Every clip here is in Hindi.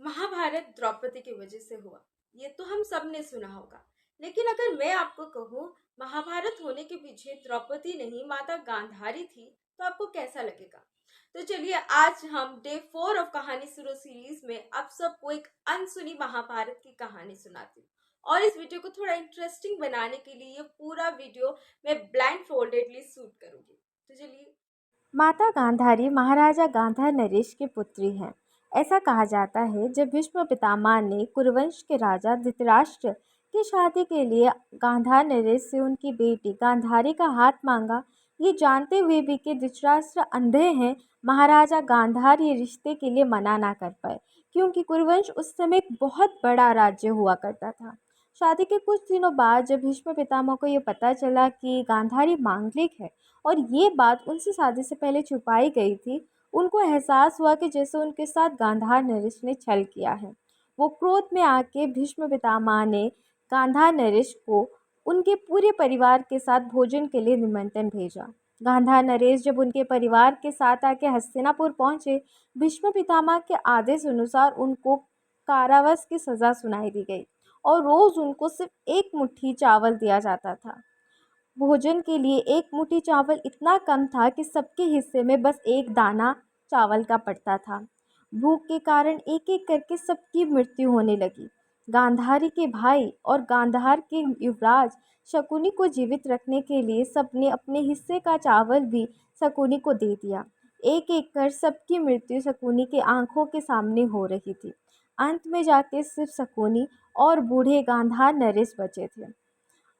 महाभारत द्रौपदी की वजह से हुआ, ये तो हम सब ने सुना होगा। लेकिन अगर मैं आपको कहूँ महाभारत होने के पीछे द्रौपदी नहीं माता गांधारी थी, तो आपको कैसा लगेगा? तो चलिए आज हम डे 4 ऑफ कहानी शुरू सीरीज में आप सबको एक अनसुनी महाभारत की कहानी सुनाती हूँ। और इस वीडियो को थोड़ा इंटरेस्टिंग बनाने के लिए ये पूरा वीडियो मैं ब्लाइंड फोल्डेडली शूट करूंगी। तो चलिए। माता गांधारी महाराजा गांधार नरेश की पुत्री हैं। ऐसा कहा जाता है जब भीष्म पितामह ने कुरुवंश के राजा धृतराष्ट्र की शादी के लिए गांधार नरेश से उनकी बेटी गांधारी का हाथ मांगा, ये जानते हुए भी कि धृतराष्ट्र अंधे हैं, महाराजा गांधार ये रिश्ते के लिए मना ना कर पाए, क्योंकि कुरुवंश उस समय एक बहुत बड़ा राज्य हुआ करता था। शादी के कुछ दिनों बाद जब भीष्म पितामह को ये पता चला कि गांधारी मांगलिक है और ये बात उनसे शादी से पहले छुपाई गई थी, उनको एहसास हुआ कि जैसे उनके साथ गांधार नरेश ने छल किया है। वो क्रोध में आके भीष्म पितामह ने गांधार नरेश को उनके पूरे परिवार के साथ भोजन के लिए निमंत्रण भेजा। गांधार नरेश जब उनके परिवार के साथ आके हस्तिनापुर पहुंचे, भीष्म पितामह के आदेश अनुसार उनको कारावास की सज़ा सुनाई दी गई और रोज़ उनको सिर्फ एक मुट्ठी चावल दिया जाता था। भोजन के लिए एक मुट्ठी चावल इतना कम था कि सबके हिस्से में बस एक दाना चावल का पड़ता था। भूख के कारण एक एक करके सबकी मृत्यु होने लगी। गांधारी के भाई और गांधार के युवराज शकुनी को जीवित रखने के लिए सबने अपने हिस्से का चावल भी शकुनी को दे दिया। एक एक कर सबकी मृत्यु शकुनी के आंखों के सामने हो रही थी। अंत में जाके सिर्फ शकुनी और बूढ़े गांधार नरेश बचे थे।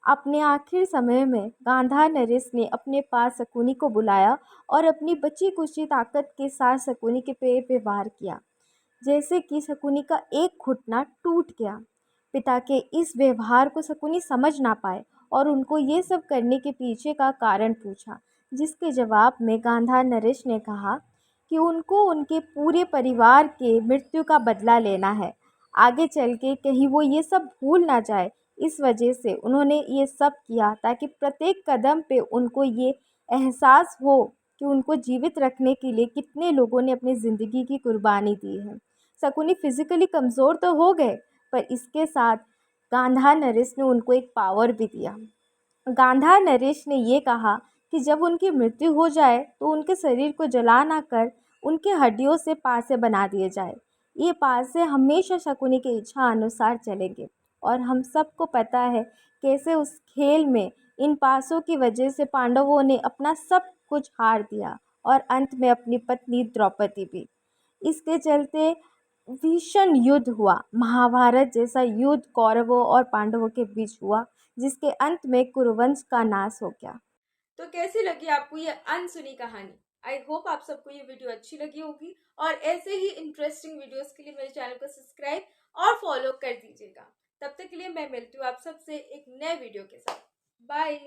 अपने आखिरी समय में गांधार नरेश ने अपने पास शकुनी को बुलाया और अपनी बची कुची ताकत के साथ शकुनी के पैर पे वार किया, जैसे कि शकुनी का एक घुटना टूट गया। पिता के इस व्यवहार को शकुनी समझ ना पाए और उनको ये सब करने के पीछे का कारण पूछा, जिसके जवाब में गांधार नरेश ने कहा कि उनको उनके पूरे परिवार के मृत्यु का बदला लेना है। आगे चल के कहीं वो ये सब भूल ना जाए, इस वजह से उन्होंने ये सब किया ताकि प्रत्येक कदम पे उनको ये एहसास हो कि उनको जीवित रखने के लिए कितने लोगों ने अपनी ज़िंदगी की कुर्बानी दी है। शकुनी फिज़िकली कमज़ोर तो हो गए, पर इसके साथ गांधार नरेश ने उनको एक पावर भी दिया। गांधार नरेश ने ये कहा कि जब उनकी मृत्यु हो जाए तो उनके शरीर को जला ना कर उनके हड्डियों से पासे बना दिए जाए। ये पासे हमेशा शकुनी की इच्छा अनुसार चलेंगे और हम सबको पता है कैसे उस खेल में इन पासों की वजह से पांडवों ने अपना सब कुछ हार दिया और अंत में अपनी पत्नी द्रौपदी भी। इसके चलते भीषण युद्ध हुआ। महाभारत जैसा युद्ध कौरवों और पांडवों के बीच हुआ, जिसके अंत में कुरुवंश का नाश हो गया। तो कैसी लगी आपको ये अनसुनी कहानी? आई होप आप सबको ये वीडियो अच्छी लगी होगी और ऐसे ही इंटरेस्टिंग वीडियोस के लिए मेरे चैनल को सब्सक्राइब और फॉलो कर दीजिएगा। तब तक के लिए मैं मिलती हूँ आप सबसे एक नए वीडियो के साथ। बाय।